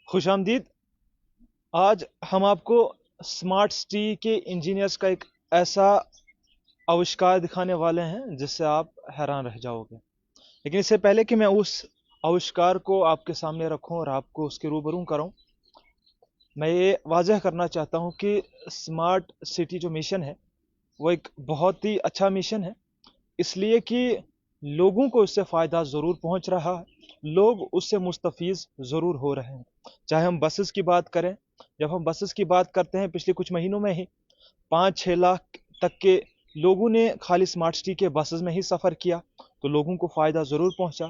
खुश आमदीद। आज हम आपको स्मार्ट सिटी के इंजीनियर्स का एक ऐसा आविष्कार दिखाने वाले हैं जिससे आप हैरान रह जाओगे। लेकिन इससे पहले कि मैं उस आविष्कार को आपके सामने रखूं और आपको उसके रूबरू कराऊं, मैं ये वाजह करना चाहता हूं कि स्मार्ट सिटी जो मिशन है वो एक बहुत ही अच्छा मिशन है, इसलिए कि लोगों को इससे फ़ायदा ज़रूर पहुंच रहा है, लोग उससे मुस्तफ़ीज़ ज़रूर हो रहे हैं। चाहे हम बसेस की बात करें, जब हम बसेस की बात करते हैं, पिछले कुछ महीनों में ही 5-6 लाख तक के लोगों ने खाली स्मार्ट सिटी के बसेस में ही सफ़र किया, तो लोगों को फ़ायदा ज़रूर पहुंचा।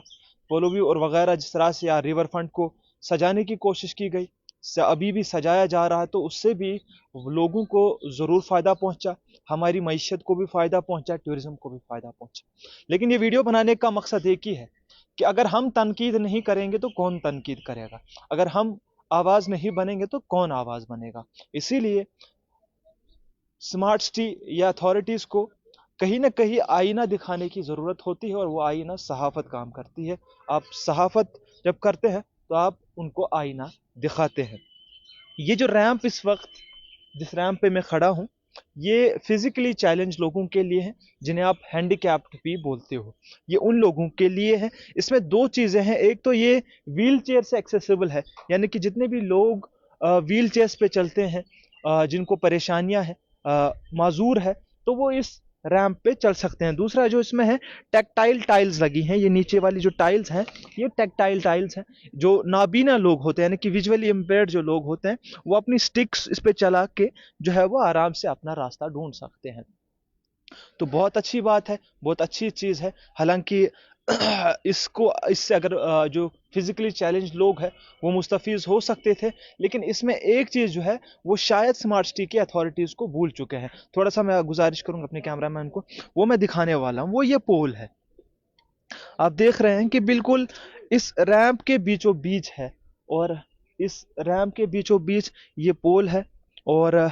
पोलोवी और वगैरह जिस तरह से या रिवर फ्रंट को सजाने की कोशिश की गई, अभी भी सजाया जा रहा है, तो उससे भी लोगों को ज़रूर फ़ायदा पहुंचा, हमारी मईशत को भी फ़ायदा पहुंचा, टूरिज़्म को भी फ़ायदा पहुंचा। लेकिन ये वीडियो बनाने का मकसद एक ही है कि अगर हम तनकीद नहीं करेंगे तो कौन तनकीद करेगा, अगर हम आवाज़ नहीं बनेंगे तो कौन आवाज़ बनेगा। इसीलिए स्मार्ट सिटी या अथॉरिटीज़ को कहीं ना कहीं आईना दिखाने की ज़रूरत होती है, और वो आईना सहाफ़त काम करती है। आप सहाफ़त जब करते हैं तो आप उनको आईना दिखाते हैं। ये जो रैंप इस वक्त जिस रैंप पे मैं खड़ा हूँ, ये फिजिकली चैलेंज लोगों के लिए है, जिन्हें आप हैंडीकैप्ड भी बोलते हो। ये उन लोगों के लिए है। इसमें दो चीज़ें हैं, एक तो ये व्हील चेयर से एक्सेसिबल है, यानी कि जितने भी लोग व्हील चेयर्स पे चलते हैं, जिनको परेशानियां हैं, माजूर है, तो वो इस रैंप पे चल सकते हैं। दूसरा जो इसमें है, टेक्टाइल टाइल्स लगी हैं। ये नीचे वाली जो टाइल्स हैं, ये टेक्टाइल टाइल्स हैं। जो नाबीना लोग होते हैं, यानी कि विजुअली इम्पेयर्ड जो लोग होते हैं, वो अपनी स्टिक्स इस पे चला के जो है वो आराम से अपना रास्ता ढूंढ सकते हैं। तो बहुत अच्छी बात है, बहुत अच्छी चीज़ है। हालांकि इसको इससे अगर जो फिजिकली चैलेंज लोग हैं वो मुस्तफ़ीज़ हो सकते थे, लेकिन इसमें एक चीज़ जो है वो शायद स्मार्ट सिटी के अथॉरिटीज़ को भूल चुके हैं। थोड़ा सा मैं गुजारिश करूंगा अपने कैमरामैन को, वो मैं दिखाने वाला हूँ, वो ये पोल है। आप देख रहे हैं कि बिल्कुल इस रैंप के बीचों बीच है, और इस रैंप के बीचों बीच ये पोल है। और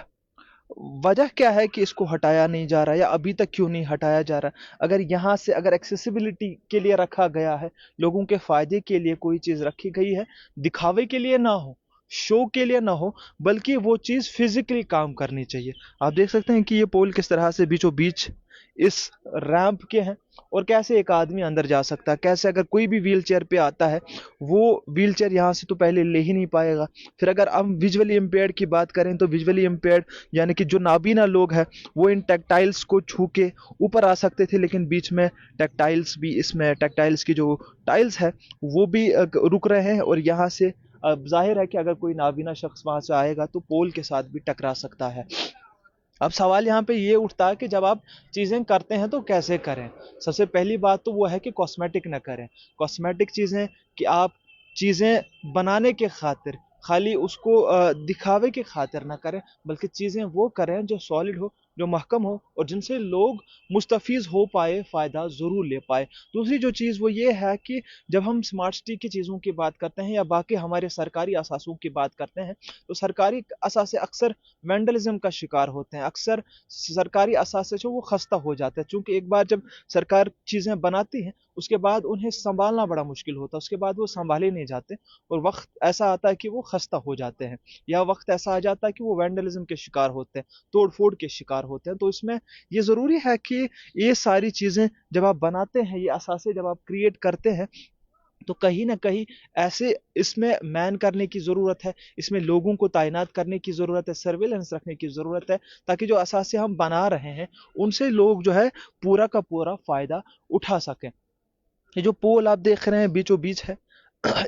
वजह क्या है कि इसको हटाया नहीं जा रहा, या अभी तक क्यों नहीं हटाया जा रहा। अगर यहाँ से अगर एक्सेसिबिलिटी के लिए रखा गया है, लोगों के फायदे के लिए कोई चीज़ रखी गई है, दिखावे के लिए ना हो, शो के लिए ना हो, बल्कि वो चीज़ फिजिकली काम करनी चाहिए। आप देख सकते हैं कि ये पोल किस तरह से बीचों बीच इस रैंप के हैं, और कैसे एक आदमी अंदर जा सकता है, कैसे अगर कोई भी व्हील चेयर पे आता है, वो व्हील चेयर यहाँ से तो पहले ले ही नहीं पाएगा। फिर अगर हम विजुअली इम्पेयर्ड की बात करें, तो विजुअली इम्पेयर्ड यानी कि जो नाबीना लोग हैं, वो इन टेक्टाइल्स को छू के ऊपर आ सकते थे, लेकिन बीच में टेक्टाइल्स भी, इसमें टेक्टाइल्स की जो टाइल्स है वो भी रुक रहे हैं, और यहाँ से अब जाहिर है कि अगर कोई नाबीना शख्स वहां से आएगा तो पोल के साथ भी टकरा सकता है। अब सवाल यहाँ पे ये उठता है कि जब आप चीज़ें करते हैं तो कैसे करें। सबसे पहली बात तो वो है कि कॉस्मेटिक ना करें। कॉस्मेटिक चीज़ें कि आप चीज़ें बनाने के खातिर, खाली उसको दिखावे के खातिर ना करें, बल्कि चीज़ें वो करें जो सॉलिड हो, जो महकम हो, और जिनसे लोग मुस्तफ़ीज़ हो पाए, फ़ायदा ज़रूर ले पाए। दूसरी जो चीज़ वो ये है कि जब हम स्मार्ट सिटी की चीज़ों की बात करते हैं, या बाकी हमारे सरकारी असासों की बात करते हैं, तो सरकारी असासे अक्सर वेंडलिज्म का शिकार होते हैं। अक्सर सरकारी असासे जो वो खस्ता हो जाते हैं, चूंकि एक बार जब सरकार चीज़ें बनाती है, उसके बाद उन्हें संभालना बड़ा मुश्किल होता है, उसके बाद वो संभाले नहीं जाते, और वक्त ऐसा आता है कि वो खस्ता हो जाते हैं, या वक्त ऐसा आ जाता है कि वो वेंडलिज्म के शिकार होते हैं, तोड़ फोड़ के शिकार होते हैं। तो इसमें ये ज़रूरी है कि ये सारी चीज़ें जब आप बनाते हैं, ये असासे जब आप क्रिएट करते हैं, तो कहीं ना कहीं ऐसे इसमें मैन करने की ज़रूरत है, इसमें लोगों को तैनात करने की ज़रूरत है, सर्वेलेंस रखने की ज़रूरत है, ताकि जो असासे हम बना रहे हैं उनसे लोग जो है पूरा का पूरा फ़ायदा उठा सकें। ये जो पोल आप देख रहे हैं बीचों बीच है,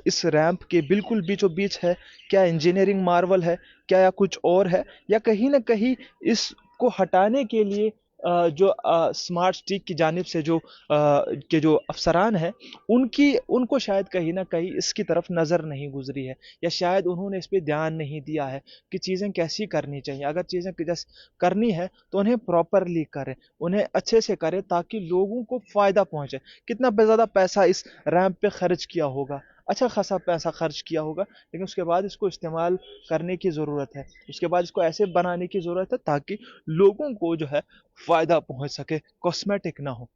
इस रैंप के बिल्कुल बीचों बीच है। क्या इंजीनियरिंग मार्वल है, क्या या कुछ और है, या कहीं ना कहीं इसको हटाने के लिए जो स्मार्ट सिटी की जानिब से जो के जो अफसरान हैं, उनकी उनको शायद कहीं ना कहीं इसकी तरफ नज़र नहीं गुजरी है, या शायद उन्होंने इस पर ध्यान नहीं दिया है कि चीज़ें कैसी करनी चाहिए। अगर चीज़ें जैसे करनी है तो उन्हें प्रॉपरली करें, उन्हें अच्छे से करें, ताकि लोगों को फ़ायदा पहुंचे। कितना ज़्यादा पैसा इस रैंप पे खर्च किया होगा, अच्छा खासा पैसा खर्च किया होगा, लेकिन उसके बाद इसको इस्तेमाल करने की ज़रूरत है, उसके बाद इसको ऐसे बनाने की ज़रूरत है ताकि लोगों को जो है फ़ायदा पहुंच सके, कॉस्मेटिक ना हो।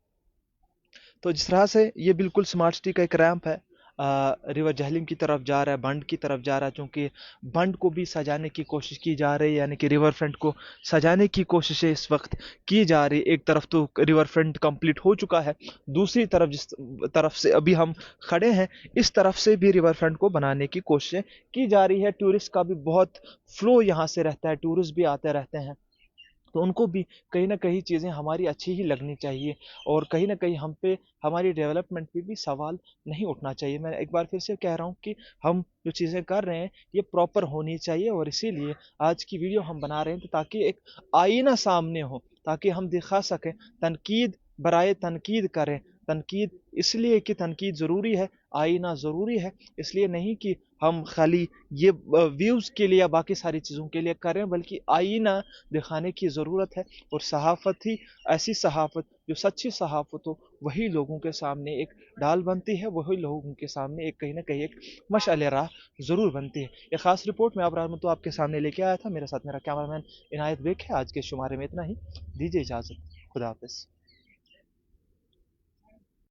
तो जिस तरह से ये बिल्कुल स्मार्ट सिटी का एक रैंप है, रिवर जहलीम की तरफ जा रहा है, बंड की तरफ जा रहा है, चूँकि बंड को भी सजाने की कोशिश की जा रही है, यानी कि रिवर फ्रंट को सजाने की कोशिशें इस वक्त की जा रही है। एक तरफ तो रिवर फ्रंट कंप्लीट हो चुका है, दूसरी तरफ जिस तरफ से अभी हम खड़े हैं, इस तरफ से भी रिवर फ्रंट को बनाने की कोशिशें की जा रही है। टूरिस्ट का भी बहुत फ्लो यहाँ से रहता है, टूरिस्ट भी आते रहते हैं, तो उनको भी कहीं ना कहीं चीज़ें हमारी अच्छी ही लगनी चाहिए, और कहीं ना कहीं हम पे हमारी डेवलपमेंट पे भी सवाल नहीं उठना चाहिए। मैं एक बार फिर से कह रहा हूँ कि हम जो चीज़ें कर रहे हैं ये प्रॉपर होनी चाहिए, और इसीलिए आज की वीडियो हम बना रहे हैं, तो ताकि एक आईना सामने हो, ताकि हम दिखा सकें, तनकीद बराए तनकीद करें। तनकीद इसलिए कि तनकीद ज़रूरी है, आईना ज़रूरी है, इसलिए नहीं कि हम खाली ये व्यूज़ के लिए या बाकी सारी चीज़ों के लिए करें, बल्कि आईना दिखाने की ज़रूरत है। और सहाफ़त ही ऐसी सहाफ़त जो सच्ची सहाफ़त हो, वही लोगों के सामने एक ढाल बनती है, वही लोगों के सामने एक कहीं ना कहीं एक मशअल राह ज़रूर बनती है। एक ख़ास रिपोर्ट में आप तो आपके सामने लेके आया था, मेरे साथ मेरा कैमरामैन इनायत बेग है। आज के शुमारे में इतना ही, दीजिए इजाज़त, खुदा हाफिज़।